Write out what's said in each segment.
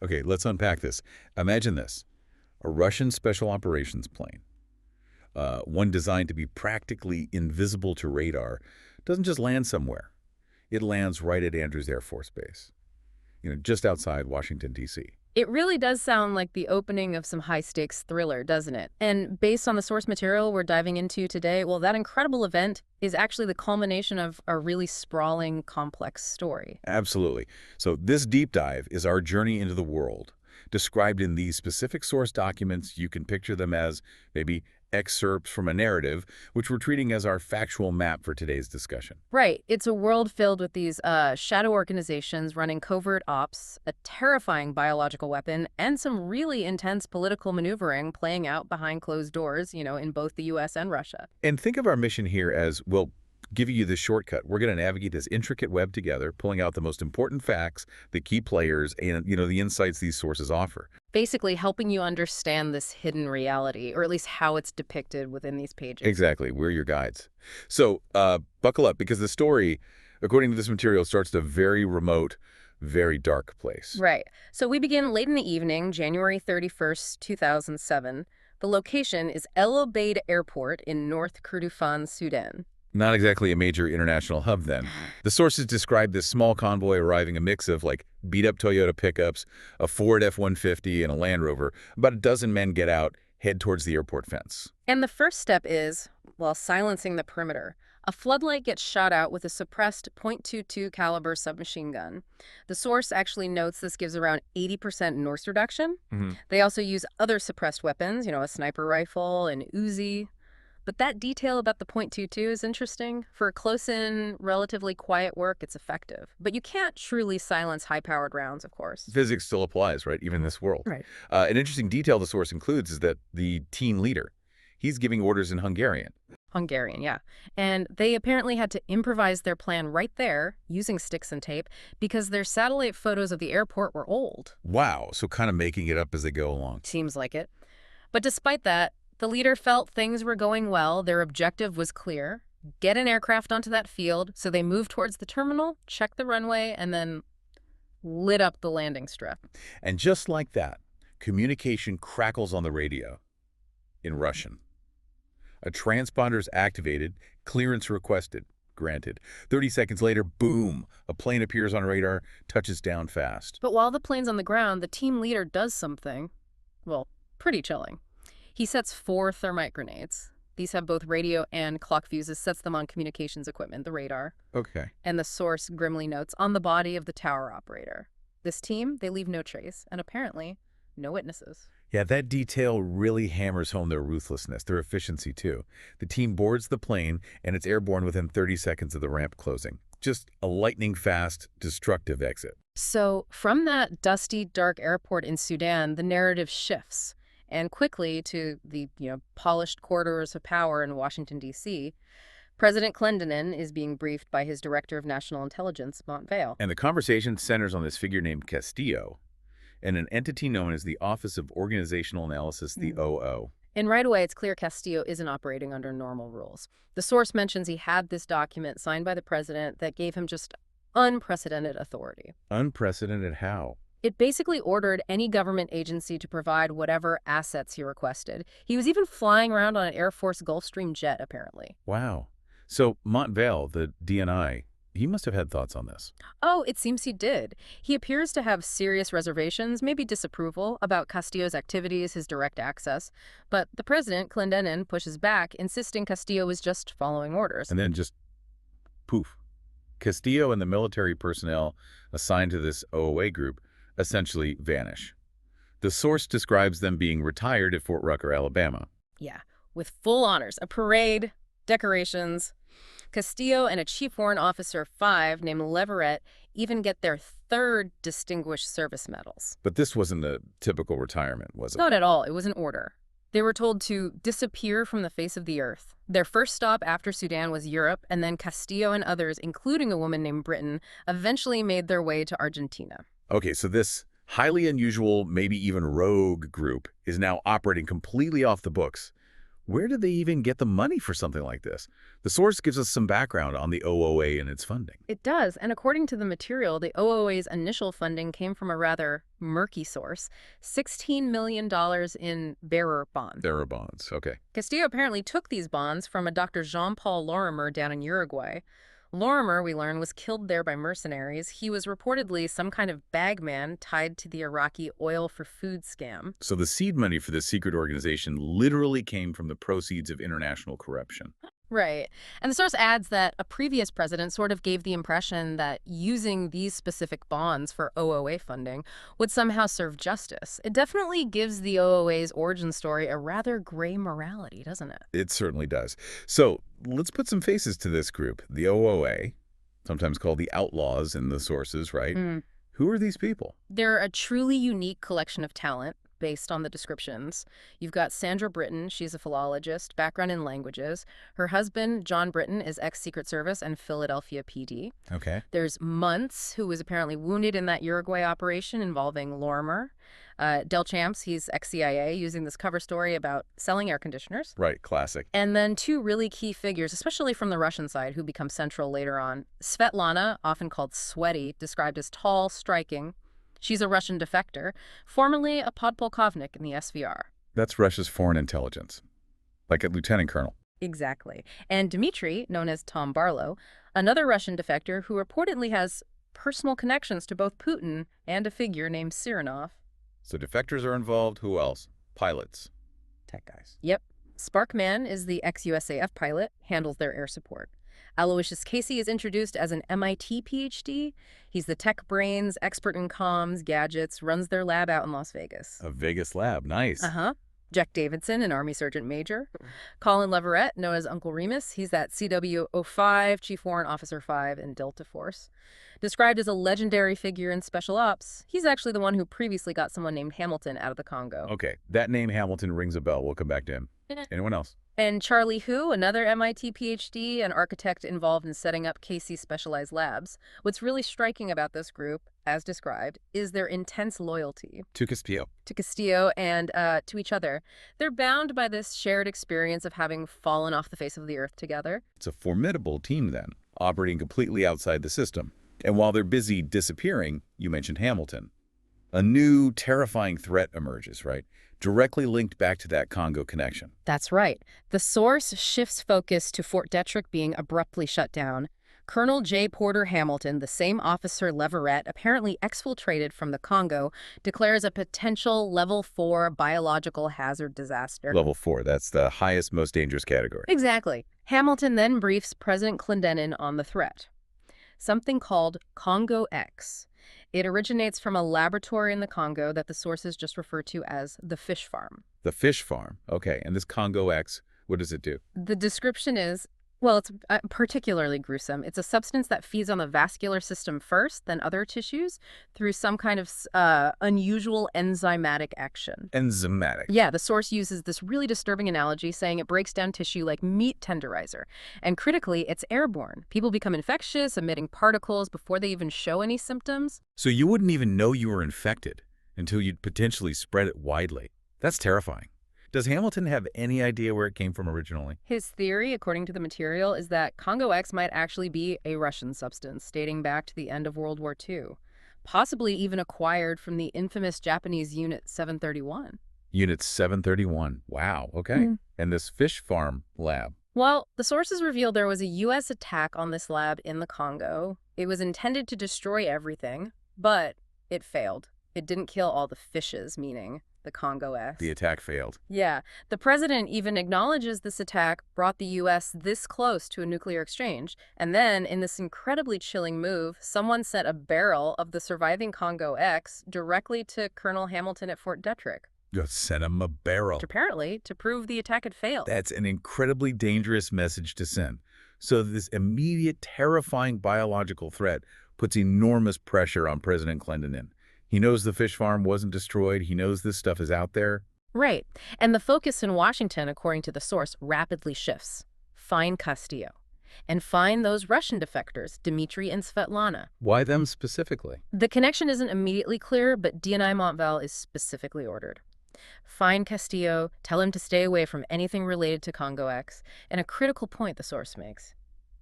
Okay, let's unpack this. Imagine this. A Russian special operations plane, one designed to be practically invisible to radar, doesn't just land somewhere. It lands right at Andrews Air Force Base, just outside Washington, D.C. It really does sound like the opening of some high-stakes thriller, doesn't it? And based on the source material we're diving into today, well, that incredible event is actually the culmination of a really sprawling, complex story. Absolutely. So this deep dive is our journey into the world. Described in these specific source documents, you can picture them as maybe excerpts from a narrative, which we're treating as our factual map for today's discussion. Right. It's a world filled with these shadow organizations running covert ops, a terrifying biological weapon, and some really intense political maneuvering playing out behind closed doors, in both the U.S. and Russia. And think of our mission here as, well, giving you the shortcut. We're going to navigate this intricate web together, pulling out the most important facts, the key players, and, the insights these sources offer. Basically helping you understand this hidden reality, or at least how it's depicted within these pages. Exactly. We're your guides. So buckle up, because the story, according to this material, starts at a very remote, very dark place. Right. So we begin late in the evening, January 31st, 2007. The location is El Obeid Airport in North Kordofan, Sudan. Not exactly a major international hub then. The sources describe this small convoy arriving a mix of beat-up Toyota pickups, a Ford F-150, and a Land Rover. About a dozen men get out, head towards the airport fence. And the first step is, while silencing the perimeter, a floodlight gets shot out with a suppressed .22 caliber submachine gun. The source actually notes this gives around 80% noise reduction. They also use other suppressed weapons, a sniper rifle, an Uzi. But that detail about the .22 is interesting. For close-in, relatively quiet work, it's effective. But you can't truly silence high-powered rounds, of course. Physics still applies, right? Even in this world. Right. An interesting detail the source includes is that the team leader, he's giving orders in Hungarian. Hungarian, yeah. And they apparently had to improvise their plan right there, using sticks and tape, because their satellite photos of the airport were old. Wow, so kind of making it up as they go along. Seems like it. But despite that, the leader felt things were going well. Their objective was clear. Get an aircraft onto that field. So they moved towards the terminal, checked the runway, and then lit up the landing strip. And just like that, communication crackles on the radio in Russian. A transponder's activated, clearance requested, granted. 30 seconds later, boom, a plane appears on radar, touches down fast. But while the plane's on the ground, the team leader does something, well, pretty chilling. He sets 4 thermite grenades. These have both radio and clock fuses, sets them on communications equipment, the radar. Okay. And the source grimly notes, on the body of the tower operator. This team, they leave no trace, and apparently, no witnesses. Yeah, that detail really hammers home their ruthlessness, their efficiency too. The team boards the plane, and it's airborne within 30 seconds of the ramp closing. Just a lightning-fast, destructive exit. So, from that dusty, dark airport in Sudan, the narrative shifts. And quickly to the, polished corridors of power in Washington, D.C., President Clendenin is being briefed by his Director of National Intelligence, Montvale. And the conversation centers on this figure named Castillo and an entity known as the Office of Organizational Analysis, the OO. And right away, it's clear Castillo isn't operating under normal rules. The source mentions he had this document signed by the president that gave him just unprecedented authority. Unprecedented how? It basically ordered any government agency to provide whatever assets he requested. He was even flying around on an Air Force Gulfstream jet, apparently. Wow. So Montvale, the DNI, he must have had thoughts on this. Oh, it seems he did. He appears to have serious reservations, maybe disapproval, about Castillo's activities, his direct access. But the president, Clendenin, pushes back, insisting Castillo was just following orders. And then just poof. Castillo and the military personnel assigned to this OOA group essentially vanish. The source describes them being retired at Fort Rucker, Alabama. Yeah, with full honors, a parade, decorations. Castillo and a Chief Warrant Officer 5 named Leverett even get their 3rd Distinguished Service Medals. But this wasn't a typical retirement, was it? Not at all. It was an order. They were told to disappear from the face of the earth. Their first stop after Sudan was Europe, and then Castillo and others, including a woman named Britain, eventually made their way to Argentina. Okay, so this highly unusual, maybe even rogue group is now operating completely off the books. Where did they even get the money for something like this? The source gives us some background on the OOA and its funding. It does, and according to the material, the OOA's initial funding came from a rather murky source, $16 million in bearer bonds. Bearer bonds, okay. Castillo apparently took these bonds from a Dr. Jean-Paul Lorimer down in Uruguay. Lorimer, we learn, was killed there by mercenaries. He was reportedly some kind of bagman tied to the Iraqi oil for food scam. So the seed money for this secret organization literally came from the proceeds of international corruption. Right. And the source adds that a previous president sort of gave the impression that using these specific bonds for OOA funding would somehow serve justice. It definitely gives the OOA's origin story a rather gray morality, doesn't it? It certainly does. So let's put some faces to this group. The OOA, sometimes called the Outlaws in the sources, right? Who are these people? They're a truly unique collection of talent based on the descriptions. You've got Sandra Britton. She's a philologist, background in languages. Her husband, John Britton, is ex-Secret Service and Philadelphia PD. Okay. There's Muntz, who was apparently wounded in that Uruguay operation involving Lorimer. Del Champs, he's ex-CIA, using this cover story about selling air conditioners. Right, classic. And then two really key figures, especially from the Russian side, who become central later on. Svetlana, often called Sweaty, described as tall, striking. She's a Russian defector, formerly a podpolkovnik in the SVR. That's Russia's foreign intelligence, like a lieutenant colonel. Exactly. And Dmitry, known as Tom Barlow, another Russian defector who reportedly has personal connections to both Putin and a figure named Sirinov. So defectors are involved. Who else? Pilots. Tech guys. Yep. Sparkman is the ex-USAF pilot, handles their air support. Aloysius Casey is introduced as an MIT PhD. He's the tech brains, expert in comms, gadgets, runs their lab out in Las Vegas. A Vegas lab. Nice. Jack Davidson, an Army Sergeant Major. Colin Leverett, known as Uncle Remus. He's that CW05, Chief Warrant Officer 5 in Delta Force. Described as a legendary figure in Special Ops, he's actually the one who previously got someone named Hamilton out of the Congo. Okay, that name Hamilton rings a bell. We'll come back to him. Anyone else? And Charlie Hu, another MIT PhD, an architect involved in setting up Casey's specialized labs. What's really striking about this group, as described, is their intense loyalty. To Castillo. To Castillo and to each other. They're bound by this shared experience of having fallen off the face of the earth together. It's a formidable team then, operating completely outside the system. And while they're busy disappearing, you mentioned Hamilton. A new, terrifying threat emerges, right? Directly linked back to that Congo connection. That's right. The source shifts focus to Fort Detrick being abruptly shut down. Colonel J. Porter Hamilton, the same officer Leverett, apparently exfiltrated from the Congo, declares a potential Level 4 biological hazard disaster. Level 4, that's the highest, most dangerous category. Exactly. Hamilton then briefs President Clendenin on the threat. Something called Congo-X. It originates from a laboratory in the Congo that the sources just refer to as the fish farm. The fish farm. Okay, and this Congo-X, what does it do? The description is, well, it's particularly gruesome. It's a substance that feeds on the vascular system first, then other tissues, through some kind of unusual enzymatic action. Enzymatic. Yeah, the source uses this really disturbing analogy, saying it breaks down tissue like meat tenderizer. And critically, it's airborne. People become infectious, emitting particles before they even show any symptoms. So you wouldn't even know you were infected until you'd potentially spread it widely. That's terrifying. Does Hamilton have any idea where it came from originally? His theory, according to the material, is that Congo-X might actually be a Russian substance dating back to the end of World War II, possibly even acquired from the infamous Japanese Unit 731. Unit 731. Wow, okay. And this fish farm lab? Well, the sources reveal there was a U.S. attack on this lab in the Congo. It was intended to destroy everything, but it failed. It didn't kill all the fishes, meaning the Congo-X. The attack failed. Yeah. The president even acknowledges this attack brought the U.S. this close to a nuclear exchange. And then, in this incredibly chilling move, someone sent a barrel of the surviving Congo-X directly to Colonel Hamilton at Fort Detrick. You sent him a barrel. Apparently, to prove the attack had failed. That's an incredibly dangerous message to send. So this immediate, terrifying biological threat puts enormous pressure on President Clendenin. He knows the fish farm wasn't destroyed. He knows this stuff is out there. Right. And the focus in Washington, according to the source, rapidly shifts. Find Castillo. And find those Russian defectors, Dmitry and Svetlana. Why them specifically? The connection isn't immediately clear, but DNI Montval is specifically ordered. Find Castillo, tell him to stay away from anything related to Congo-X, and a critical point the source makes.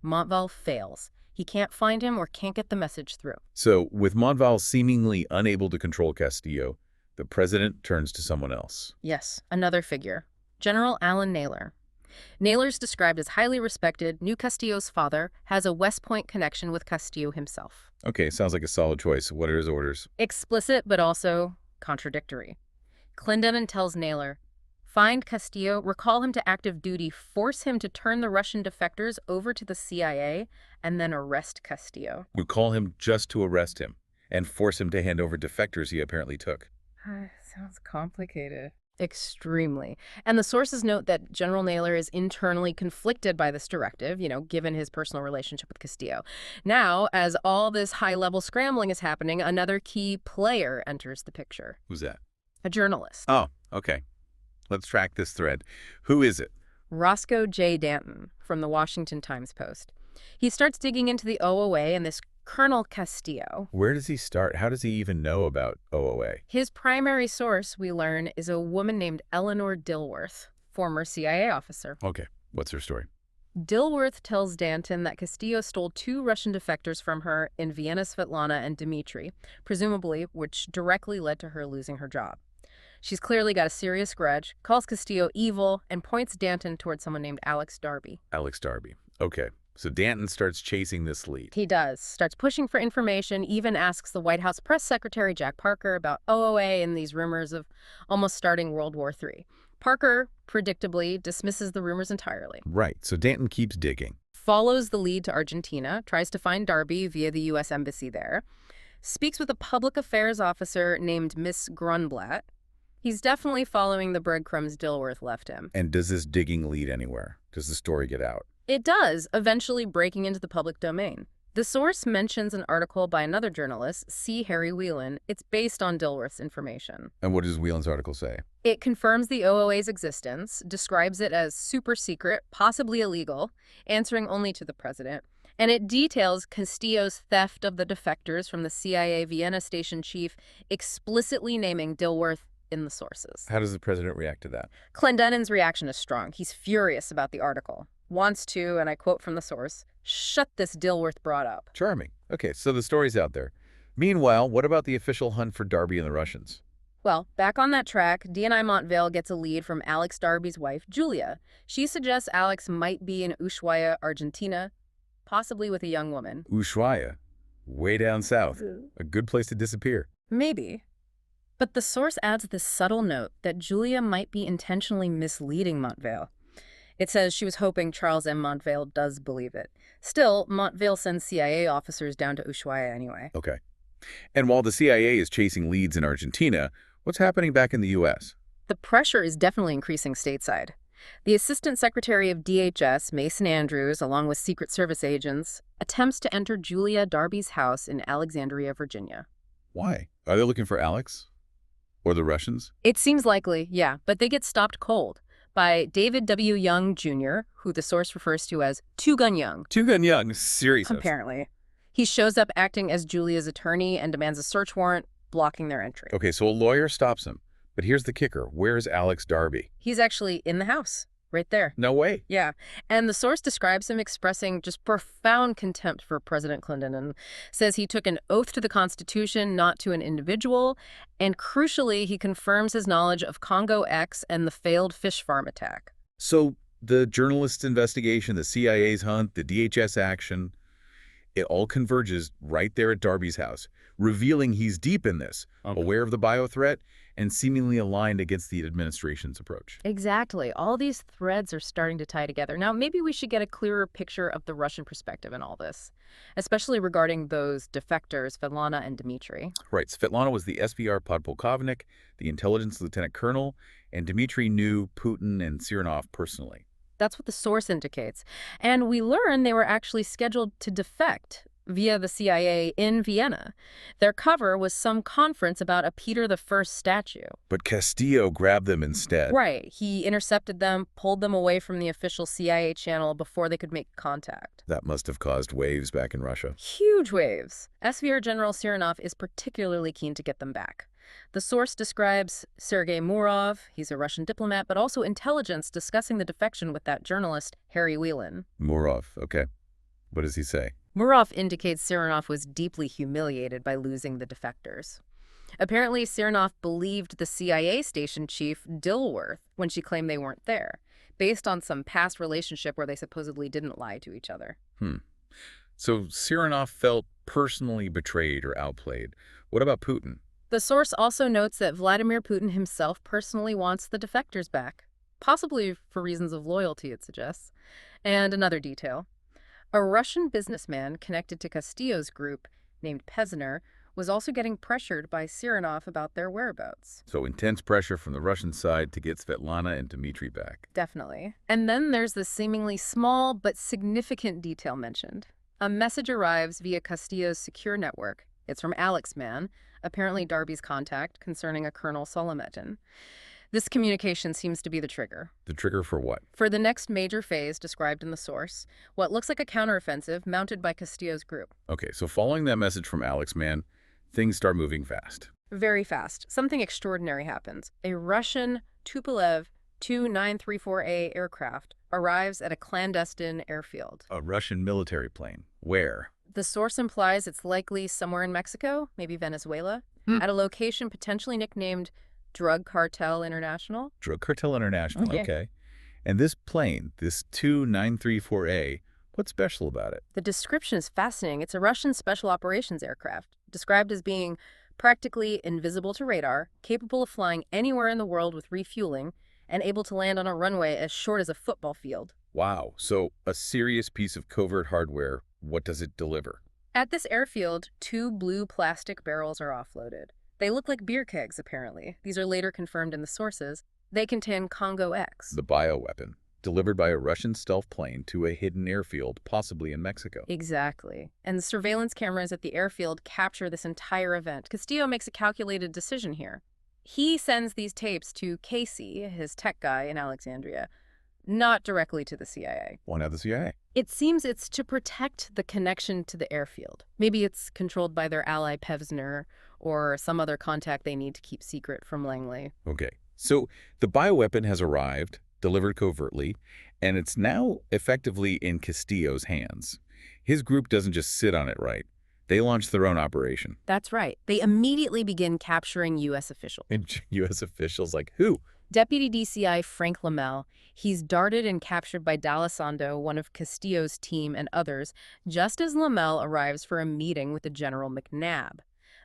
Montval fails. He can't find him or can't get the message through. So, with Montval seemingly unable to control Castillo, the president turns to someone else. Yes, another figure. General Alan Naylor. Naylor's described as highly respected, knew Castillo's father, has a West Point connection with Castillo himself. Okay, sounds like a solid choice. What are his orders? Explicit, but also contradictory. Clendenin tells Naylor, find Castillo, recall him to active duty, force him to turn the Russian defectors over to the CIA, and then arrest Castillo. We call him just to arrest him and force him to hand over defectors he apparently took. Sounds complicated. Extremely. And the sources note that General Naylor is internally conflicted by this directive, given his personal relationship with Castillo. Now, as all this high-level scrambling is happening, another key player enters the picture. Who's that? A journalist. Oh, okay. Let's track this thread. Who is it? Roscoe J. Danton from the Washington Times-Post. He starts digging into the OOA and this Colonel Castillo. Where does he start? How does he even know about OOA? His primary source, we learn, is a woman named Eleanor Dilworth, former CIA officer. Okay, what's her story? Dilworth tells Danton that Castillo stole 2 Russian defectors from her in Vienna, Svetlana and Dmitry, presumably which directly led to her losing her job. She's clearly got a serious grudge, calls Castillo evil, and points Danton towards someone named Alex Darby. Alex Darby. Okay. So Danton starts chasing this lead. He does. Starts pushing for information, even asks the White House press secretary Jack Parker about OOA and these rumors of almost starting World War III. Parker, predictably, dismisses the rumors entirely. Right. So Danton keeps digging. Follows the lead to Argentina, tries to find Darby via the U.S. Embassy there, speaks with a public affairs officer named Miss Grunblatt. He's definitely following the breadcrumbs Dilworth left him. And does this digging lead anywhere? Does the story get out? It does, eventually breaking into the public domain. The source mentions an article by another journalist, C. Harry Whelan. It's based on Dilworth's information. And what does Whelan's article say? It confirms the OOA's existence, describes it as super secret, possibly illegal, answering only to the president, and it details Castillo's theft of the defectors from the CIA Vienna station chief, explicitly naming Dilworth in the sources. How does the president react to that? Clendenin's reaction is strong. He's furious about the article. Wants to, and I quote from the source, shut this Dilworth brought up. Charming. Okay, so the story's out there. Meanwhile, what about the official hunt for Darby and the Russians? Well, back on that track, DNI Montvale gets a lead from Alex Darby's wife, Julia. She suggests Alex might be in Ushuaia, Argentina, possibly with a young woman. Ushuaia, way down south. A good place to disappear. Maybe. But the source adds this subtle note that Julia might be intentionally misleading Montvale. It says she was hoping Charles M. Montvale does believe it. Still, Montvale sends CIA officers down to Ushuaia anyway. Okay. And while the CIA is chasing leads in Argentina, what's happening back in the U.S.? The pressure is definitely increasing stateside. The Assistant Secretary of DHS, Mason Andrews, along with Secret Service agents, attempts to enter Julia Darby's house in Alexandria, Virginia. Why? Are they looking for Alex? Or the Russians? It seems likely, yeah, but they get stopped cold by David W. Young, Jr., who the source refers to as Two-Gun Young. Two-Gun Young, serious. Apparently. He shows up acting as Julia's attorney and demands a search warrant, blocking their entry. Okay, so a lawyer stops him. But here's the kicker. Where's Alex Darby? He's actually in the house, right there. No way. Yeah, and the source describes him expressing just profound contempt for President Clinton and says he took an oath to the Constitution, not to an individual, and crucially, he confirms his knowledge of Congo-X and the failed fish farm attack. So the journalist's investigation, the CIA's hunt, the DHS action, it all converges right there at Darby's house, revealing he's deep in this, aware of the bio threat, and seemingly aligned against the administration's approach. Exactly. All these threads are starting to tie together. Now, maybe we should get a clearer picture of the Russian perspective in all this, especially regarding those defectors, Svetlana and Dmitry. Right. Svetlana was the SVR podpolkovnik, the intelligence lieutenant colonel, and Dmitry knew Putin and Sirinov personally. That's what the source indicates. And we learn they were actually scheduled to defect via the CIA in Vienna. Their cover was some conference about a Peter I statue. But Castillo grabbed them instead. Right. He intercepted them, pulled them away from the official CIA channel before they could make contact. That must have caused waves back in Russia. Huge waves. SVR General Sironov is particularly keen to get them back. The source describes Sergei Murov, he's a Russian diplomat, but also intelligence discussing the defection with that journalist, Harry Whelan. Murov, okay. What does he say? Murov indicates Sironov was deeply humiliated by losing the defectors. Apparently, Sironov believed the CIA station chief, Dilworth, when she claimed they weren't there, based on some past relationship where they supposedly didn't lie to each other. So Sironov felt personally betrayed or outplayed. What about Putin? The source also notes that Vladimir Putin himself personally wants the defectors back, possibly for reasons of loyalty, it suggests. And another detail. A Russian businessman connected to Castillo's group, named Pezner, was also getting pressured by Sironov about their whereabouts. So intense pressure from the Russian side to get Svetlana and Dmitry back. Definitely. And then there's the seemingly small but significant detail mentioned. A message arrives via Castillo's secure network. It's from Alex Mann, apparently Darby's contact, concerning a Colonel Solometin. This communication seems to be the trigger. The trigger for what? For the next major phase described in the source, what looks like a counteroffensive mounted by Castillo's group. Okay, so following that message from Alex Mann, things start moving fast. Very fast. Something extraordinary happens. A Russian Tupolev Tu-934A aircraft arrives at a clandestine airfield. A Russian military plane. Where? The source implies it's likely somewhere in Mexico, maybe Venezuela, at a location potentially nicknamed Drug Cartel International. Drug Cartel International, Okay. okay. And this plane, this Tu-934A, what's special about it? The description is fascinating. It's a Russian special operations aircraft, described as being practically invisible to radar, capable of flying anywhere in the world with refueling, and able to land on a runway as short as a football field. Wow, so a serious piece of covert hardware. What does it deliver? At this airfield, 2 blue plastic barrels are offloaded. They look like beer kegs, apparently. These are later confirmed in the sources. They contain Congo-X. The bioweapon, delivered by a Russian stealth plane to a hidden airfield, possibly in Mexico. Exactly. And the surveillance cameras at the airfield capture this entire event. Castillo makes a calculated decision here. He sends these tapes to Casey, his tech guy in Alexandria, not directly to the CIA. Why not the CIA? It seems it's to protect the connection to the airfield. Maybe it's controlled by their ally Pevsner or some other contact they need to keep secret from Langley. Okay, so the bioweapon has arrived, delivered covertly, and it's now effectively in Castillo's hands. His group doesn't just sit on it, right? They launch their own operation. That's right. They immediately begin capturing U.S. officials. And U.S. officials like who? Deputy DCI Frank Lamel, he's darted and captured by D'Alessandro, one of Castillo's team, and others, just as Lamel arrives for a meeting with the General McNabb.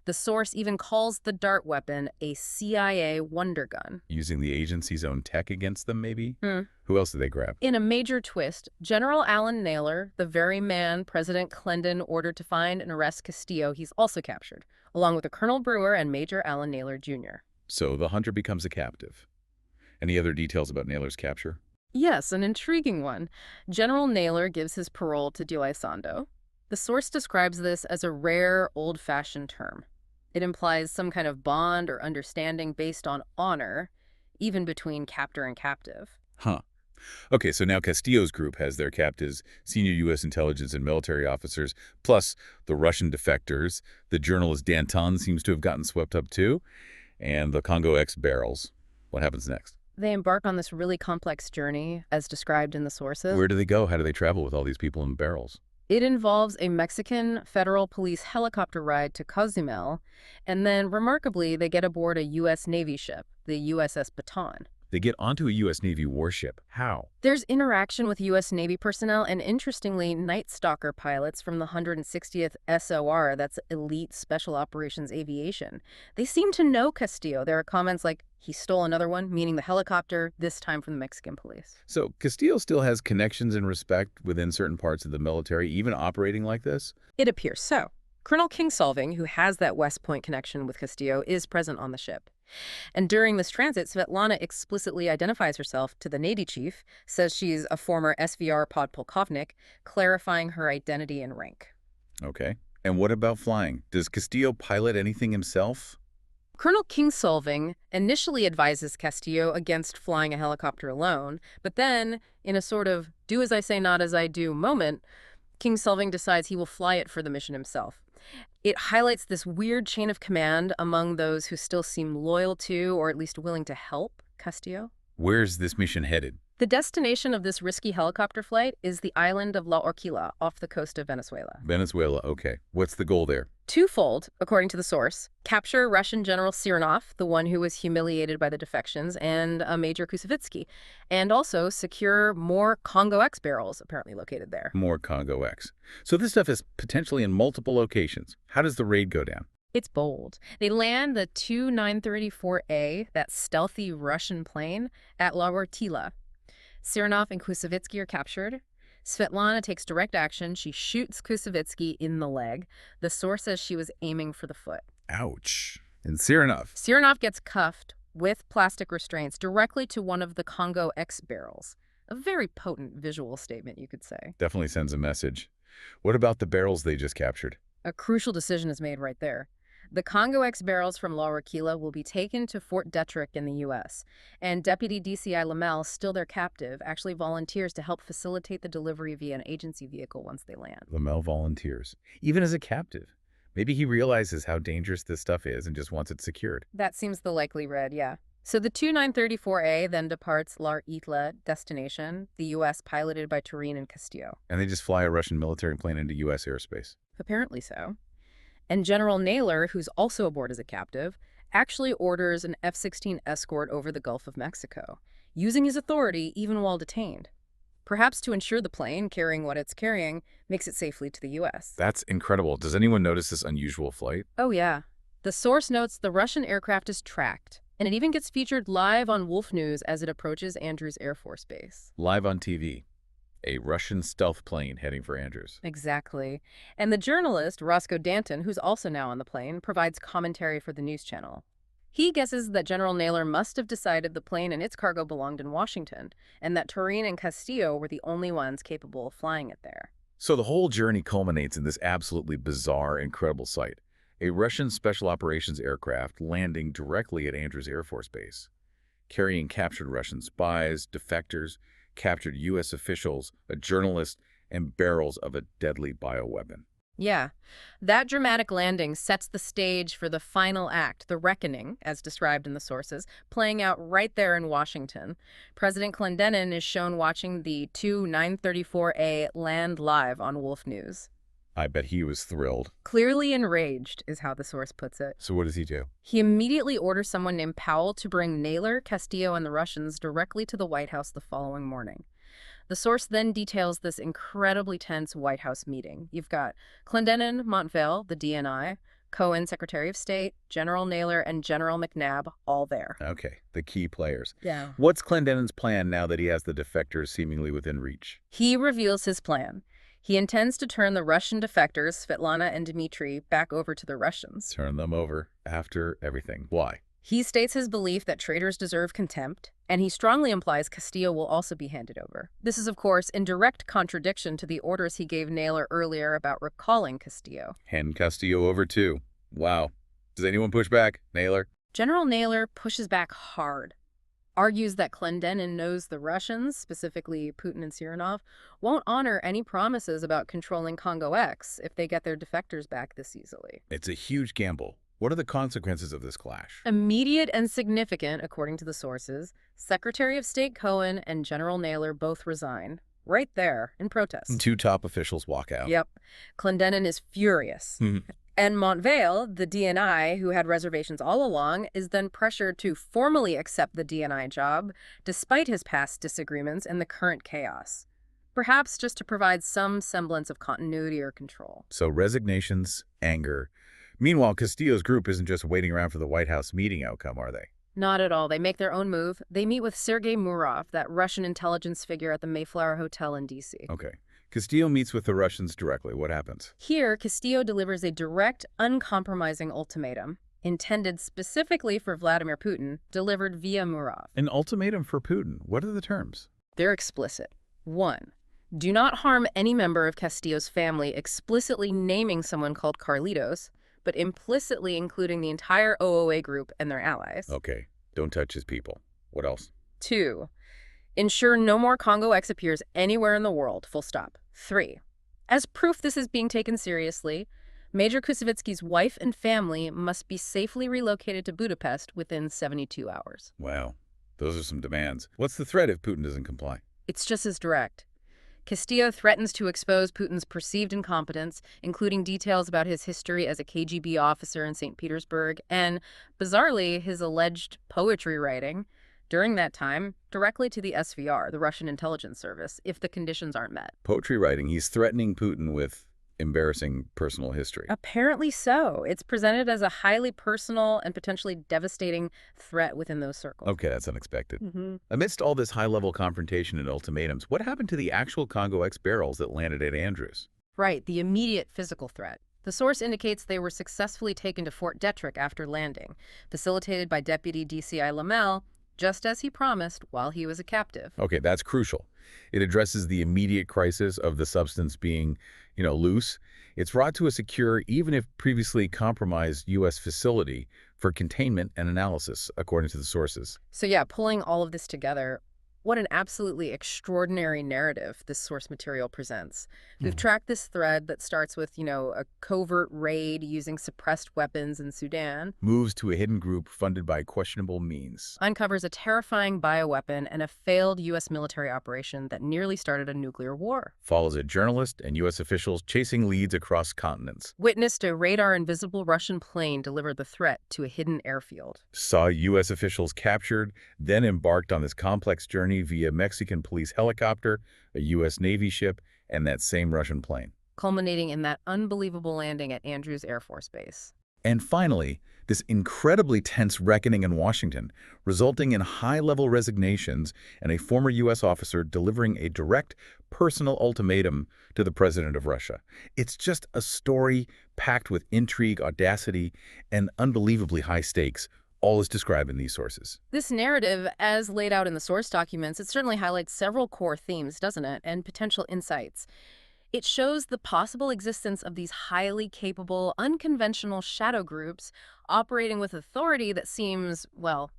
The source even calls the dart weapon a CIA wonder gun. Using the agency's own tech against them, maybe? Who else did they grab? In a major twist, General Alan Naylor, the very man President Clendon ordered to find and arrest Castillo, he's also captured, along with a Colonel Brewer and Major Alan Naylor, Jr. So the hunter becomes a captive. Any other details about Naylor's capture? Yes, an intriguing one. General Naylor gives his parole to D'Alessandro. The source describes this as a rare, old-fashioned term. It implies some kind of bond or understanding based on honor, even between captor and captive. Huh. Okay, so now Castillo's group has their captives, senior U.S. intelligence and military officers, plus the Russian defectors. The journalist Danton seems to have gotten swept up too, and the Congo-X barrels. What happens next? They embark on this really complex journey, as described in the sources. Where do they go? How do they travel with all these people in barrels? It involves a Mexican federal police helicopter ride to Cozumel, and then, remarkably, they get aboard a U.S. Navy ship, the USS Baton. They get onto a U.S. Navy warship. How? There's interaction with U.S. Navy personnel and, interestingly, Night Stalker pilots from the 160th SOR, that's Elite Special Operations Aviation. They seem to know Castillo. There are comments like, he stole another one, meaning the helicopter, this time from the Mexican police. So Castillo still has connections and respect within certain parts of the military, even operating like this? It appears so. Colonel Kingsolving, who has that West Point connection with Castillo, is present on the ship. And during this transit, Svetlana explicitly identifies herself to the Navy chief, says she's a former SVR podpolkovnik, clarifying her identity and rank. Okay. And what about flying? Does Castillo pilot anything himself? Colonel Kingsolving initially advises Castillo against flying a helicopter alone, but then, in a sort of do as I say, not as I do moment, Kingsolving decides he will fly it for the mission himself. It highlights this weird chain of command among those who still seem loyal to, or at least willing to help, Castillo. Where's this mission headed? The destination of this risky helicopter flight is the island of La Orquilla off the coast of Venezuela. Venezuela, okay. What's the goal there? Twofold, according to the source. Capture Russian General Sironov, the one who was humiliated by the defections, and Major Kusevitsky. And also secure more Congo-X barrels apparently located there. More Congo-X. So this stuff is potentially in multiple locations. How does the raid go down? It's bold. They land the Tu-934A, that stealthy Russian plane, at La Orquilla. Sironov and Kusevitsky are captured. Svetlana takes direct action. She shoots Kusevitsky in the leg. The source says she was aiming for the foot. Ouch. And Sironov? Sironov gets cuffed with plastic restraints directly to one of the Congo-X barrels. A very potent visual statement, you could say. Definitely sends a message. What about the barrels they just captured? A crucial decision is made right there. The Congo-X barrels from La Orquilla will be taken to Fort Detrick in the U.S., and Deputy DCI Lamel, still their captive, actually volunteers to help facilitate the delivery via an agency vehicle once they land. Lamel volunteers, even as a captive. Maybe he realizes how dangerous this stuff is and just wants it secured. That seems the likely read, yeah. So the Tu-934A then departs La Orquilla destination, the U.S. piloted by Turin and Castillo. And they just fly a Russian military plane into U.S. airspace. Apparently so. And General Naylor, who's also aboard as a captive, actually orders an F-16 escort over the Gulf of Mexico, using his authority even while detained. Perhaps to ensure the plane, carrying what it's carrying, makes it safely to the U.S. That's incredible. Does anyone notice this unusual flight? Oh, yeah. The source notes the Russian aircraft is tracked, and it even gets featured live on Wolf News as it approaches Andrews Air Force Base. Live on TV. A Russian stealth plane heading for Andrews. Exactly. And the journalist, Roscoe Danton, who's also now on the plane, provides commentary for the news channel. He guesses that General Naylor must have decided the plane and its cargo belonged in Washington, and that Turin and Castillo were the only ones capable of flying it there. So the whole journey culminates in this absolutely bizarre, incredible sight. A Russian special operations aircraft landing directly at Andrews Air Force Base, carrying captured Russian spies, defectors, captured U.S. officials, a journalist, and barrels of a deadly bioweapon. Yeah, that dramatic landing sets the stage for the final act, the reckoning, as described in the sources, playing out right there in Washington. President Clendenin is shown watching the Tu-934A land live on Wolf News. I bet he was thrilled. Clearly enraged, is how the source puts it. So what does he do? He immediately orders someone named Powell to bring Naylor, Castillo, and the Russians directly to the White House the following morning. The source then details this incredibly tense White House meeting. You've got Clendenin, Montvale, the DNI, Cohen, Secretary of State, General Naylor, and General McNabb all there. Okay, the key players. Yeah. What's Clendenin's plan now that he has the defectors seemingly within reach? He reveals his plan. He intends to turn the Russian defectors, Svetlana and Dmitry, back over to the Russians. Turn them over after everything. Why? He states his belief that traitors deserve contempt, and he strongly implies Castillo will also be handed over. This is, of course, in direct contradiction to the orders he gave Naylor earlier about recalling Castillo. Hand Castillo over too. Wow. Does anyone push back? Naylor? General Naylor pushes back hard, argues that Clendenin knows the Russians, specifically Putin and Sironov, won't honor any promises about controlling Congo-X if they get their defectors back this easily. It's a huge gamble. What are the consequences of this clash? Immediate and significant, according to the sources. Secretary of State Cohen and General Naylor both resign, right there, in protest. Two top officials walk out. Yep. Clendenin is furious. And Montvale, the DNI, who had reservations all along, is then pressured to formally accept the DNI job, despite his past disagreements and the current chaos. Perhaps just to provide some semblance of continuity or control. So resignations, anger. Meanwhile, Castillo's group isn't just waiting around for the White House meeting outcome, are they? Not at all. They make their own move. They meet with Sergei Murov, that Russian intelligence figure at the Mayflower Hotel in D.C. Okay. Castillo meets with the Russians directly. What happens? Here, Castillo delivers a direct, uncompromising ultimatum, intended specifically for Vladimir Putin, delivered via Murov. An ultimatum for Putin. What are the terms? They're explicit. 1. Do not harm any member of Castillo's family, explicitly naming someone called Carlitos, but implicitly including the entire OOA group and their allies. Okay, don't touch his people. What else? 2. Ensure no more Congo-X appears anywhere in the world, full stop. 3. As proof this is being taken seriously, Major Kusevitsky's wife and family must be safely relocated to Budapest within 72 hours. Wow, those are some demands. What's the threat if Putin doesn't comply? It's just as direct. Castillo threatens to expose Putin's perceived incompetence, including details about his history as a KGB officer in St. Petersburg and, bizarrely, his alleged poetry writing during that time directly to the SVR, the Russian intelligence service, if the conditions aren't met. Poetry writing, he's threatening Putin with embarrassing personal history. Apparently so. It's presented as a highly personal and potentially devastating threat within those circles. Okay, that's unexpected. Mm-hmm. Amidst all this high-level confrontation and ultimatums, what happened to the actual Congo-X barrels that landed at Andrews? Right, the immediate physical threat. The source indicates they were successfully taken to Fort Detrick after landing, facilitated by Deputy DCI Lamel, just as he promised while he was a captive. Okay, that's crucial. It addresses the immediate crisis of the substance being, loose. It's brought to a secure, even if previously compromised, U.S. facility for containment and analysis, according to the sources. So yeah, pulling all of this together, what an absolutely extraordinary narrative this source material presents. We've tracked this thread that starts with, a covert raid using suppressed weapons in Sudan, Moves to a hidden group funded by questionable means. uncovers a terrifying bioweapon and a failed U.S. military operation that nearly started a nuclear war. Follows a journalist and U.S. officials chasing leads across continents. Witnessed a radar-invisible Russian plane deliver the threat to a hidden airfield. Saw U.S. officials captured, then embarked on this complex journey via Mexican police helicopter, a U.S. Navy ship, and that same Russian plane. Culminating in that unbelievable landing at Andrews Air Force Base. And finally, this incredibly tense reckoning in Washington, resulting in high-level resignations and a former U.S. officer delivering a direct, personal ultimatum to the president of Russia. It's just a story packed with intrigue, audacity, and unbelievably high stakes, all is described in these sources. This narrative, as laid out in the source documents, it certainly highlights several core themes, doesn't it, and potential insights. It shows the possible existence of these highly capable, unconventional shadow groups operating with authority that seems, well,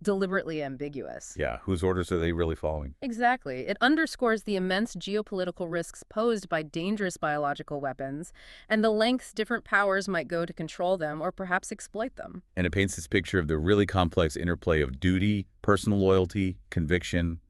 deliberately ambiguous. Yeah, whose orders are they really following? Exactly. It underscores the immense geopolitical risks posed by dangerous biological weapons and the lengths different powers might go to control them or perhaps exploit them. And it paints this picture of the really complex interplay of duty, personal loyalty, conviction,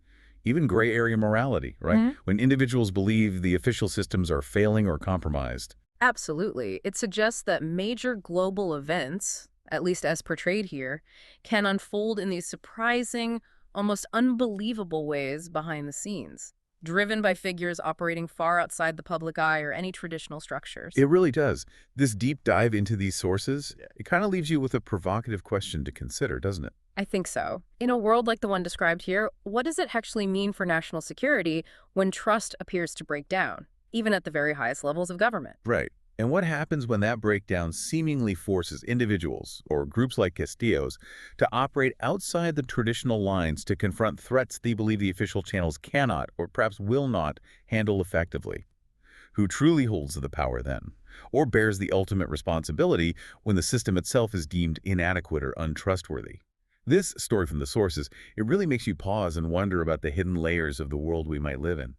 even gray area morality, right? When individuals believe the official systems are failing or compromised. Absolutely. It suggests that major global events, at least as portrayed here, can unfold in these surprising, almost unbelievable ways behind the scenes, driven by figures operating far outside the public eye or any traditional structures. It really does. This deep dive into these sources, it kind of leaves you with a provocative question to consider, doesn't it? I think so. In a world like the one described here, what does it actually mean for national security when trust appears to break down, even at the very highest levels of government? Right. And what happens when that breakdown seemingly forces individuals, or groups like Castillo's, to operate outside the traditional lines to confront threats they believe the official channels cannot, or perhaps will not, handle effectively? Who truly holds the power then? Or bears the ultimate responsibility when the system itself is deemed inadequate or untrustworthy? This story from the sources, it really makes you pause and wonder about the hidden layers of the world we might live in.